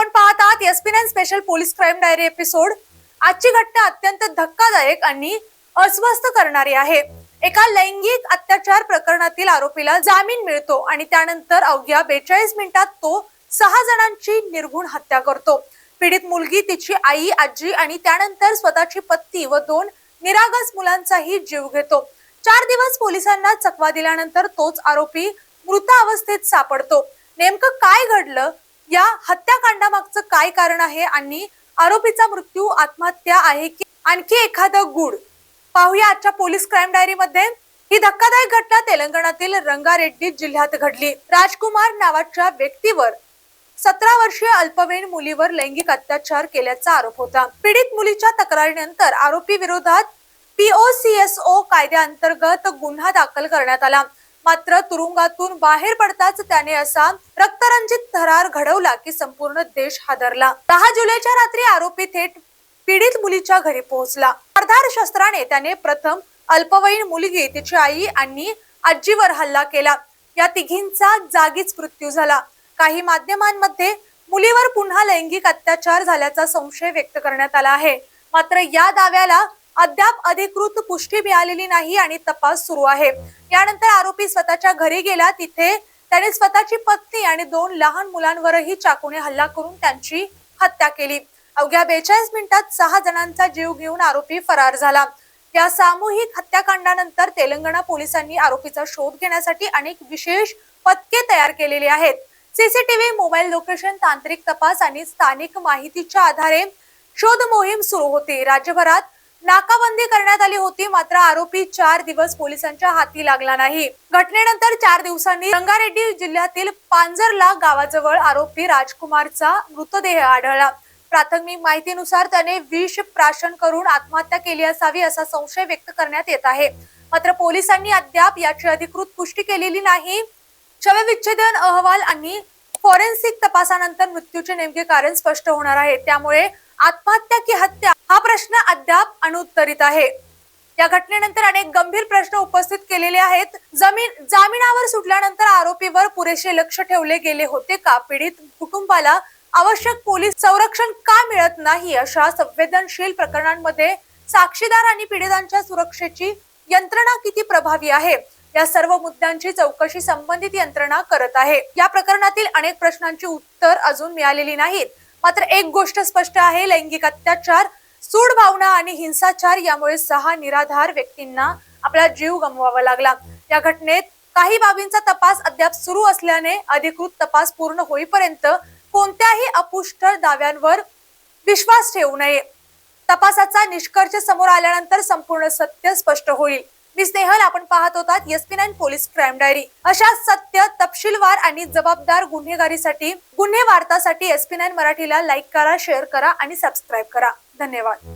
आपण पाहत आहात एसपी9 special police crime diary episode. आजची घटना अत्यंत धक्कादायक आणि अस्वस्थ करणारी आहे। एका लैंगिक अत्याचार प्रकरणातील आरोपीला जामीन मिळतो आणि त्यानंतर अवघ्या 42 मिनिटात तो 6 जणांची निर्घृण हत्या करतो। पीडित मुलगी, तिची आई, आजी आणि त्यानंतर स्वतःची पत्नी व 2 निरागस मुलांचाही जीव घेतो। 4 दिवस पोलिसांना चकवा दिल्यानंतर तोच आरोपी मृत अवस्थेत सापडतो। नेमकं काय घडलं, या हत्याकांडामागचं काय कारण आहे आणि आरोपीचा मृत्यू आत्महत्या आहे की आणखी एखादं गूढ, पाहूया आजच्या पोलीस क्राईम डायरी मध्ये। ही धक्कादायक घटना तेलंगणातील रंगारेड्डी जिल्ह्यात घडली। राजकुमार नावाच्या व्यक्तीवर 17 वर्षीय अल्पवयीन मुलीवर लैंगिक अत्याचार केल्याचा आरोप होता। पीडित मुलीच्या तक्रारीनंतर आरोपी विरोधात POCSO कायद्याअंतर्गत गुन्हा दाखल करण्यात आला। मात्र तुरुंगातून बाहेर पडताच त्याने असा रक्तरंजित थरार घडवला की संपूर्ण देश हादरला। 10 जुलैच्या रात्री आरोपी थेट पीडित मुलीच्या घरी पोहोचला। धारदार शस्त्राने त्याने प्रथम अल्पवयीन मुलगी, तिची आई आणि आजीवर हल्ला केला। या तिघींचा जागीच मृत्यू झाला। काही माध्यमांमध्ये मुलीवर पुन्हा लैंगिक अत्याचार झाल्याचा संशय व्यक्त करण्यात आला आहे। मात्र या दाव्याला अद्याप अधिकृत पुष्टी मिळालेली नाही आणि तपास सुरू आहे। यानंतर आरोपी स्वतःच्या घरी गेला। तिथे त्याने स्वतःची पत्नी आणि 2 लहान मुलांवरही चाकूने हल्ला करून त्यांची हत्या केली। अवघ्या 42 मिनिटात 6 जणांचा जीव घेऊन आरोपी फरार झाला। या सामूहिक हत्याकांडानंतर तेलंगणा पोलिसांनी आरोपीचा शोध घेण्यासाठी अनेक विशेष पथके तयार केलेली आहेत। सीसीटीव्ही, मोबाईल लोकेशन, तांत्रिक तपास आणि स्थानिक माहितीच्या आधारे शोध मोहीम सुरू होती। राज्यभरात नाकाबंदी करण्यात आली होती, मात्र आरोपी 4 दिवस पोलिसांच्या हाती लागला नाही। घटनेनंतर 4 दिवसांनी रंगारेड्डी जिल्ह्यातील पांजरला गावाजवळ आरोपी राजकुमारचा मृतदेह आढळला। प्राथमिक माहितीनुसार त्याने विष प्राशन करून आत्महत्या केली असावी असा संशय व्यक्त करण्यात येत आहे। मात्र पोलिसांनी अद्याप याची अधिकृत पुष्टी केलेली नाही। शवविच्छेदन अहवाल आणि फॉरेन्सिक तपासानंतर मृत्यूचे नेमके कारण स्पष्ट होणार आहे। त्यामुळे आत्महत्या की हत्या हा प्रश्न अद्याप अनुत्तरित आहे। या घटनेनंतर अनेक गंभीर प्रश्न उपस्थित केलेले आहेत। जामिनावर सुटल्यानंतर आरोपीवर पुरेसे लक्ष ठेवले गेले होते का? पीडित कुटुंबाला आवश्यक पोलीस संरक्षण का मिळत नाही? अशा संवेदनशील प्रकरणांमध्ये साक्षीदार आणि पीडितांच्या सुरक्षेची यंत्रणा किती प्रभावी आहे? या सर्व मुद्द्यांची चौकशी संबंधित यंत्रणा करत आहे। या प्रकरणातील अनेक प्रश्नांची उत्तर अजून मिळालेली नाहीत। मात्र एक गोष्ट स्पष्ट आहे, लैंगिक अत्याचार, सूड भावना आणि हिंसाचार यामुळे 6 निराधार व्यक्तींना आपला जीव गमवावा लागला। या घटनेत काही बाबींचा तपास अद्याप सुरू असल्याने अधिकृत तपास पूर्ण होईपर्यंत कोणत्याही अपुष्ट दाव्यांवर विश्वास ठेवू नये। तपासाचा निष्कर्ष समोर आल्यानंतर संपूर्ण सत्य स्पष्ट होईल। मी स्नेहल, आपण पाहत होतात एसपी9 पोलीस क्राईम डायरी। अशा सत्य, तपशीलवार आणि जबाबदार गुन्हेगारीसाठी, गुन्हे वार्तासाठी एसपी9 मराठीला लाईक करा, शेअर करा आणि सबस्क्राईब करा। धन्यवाद।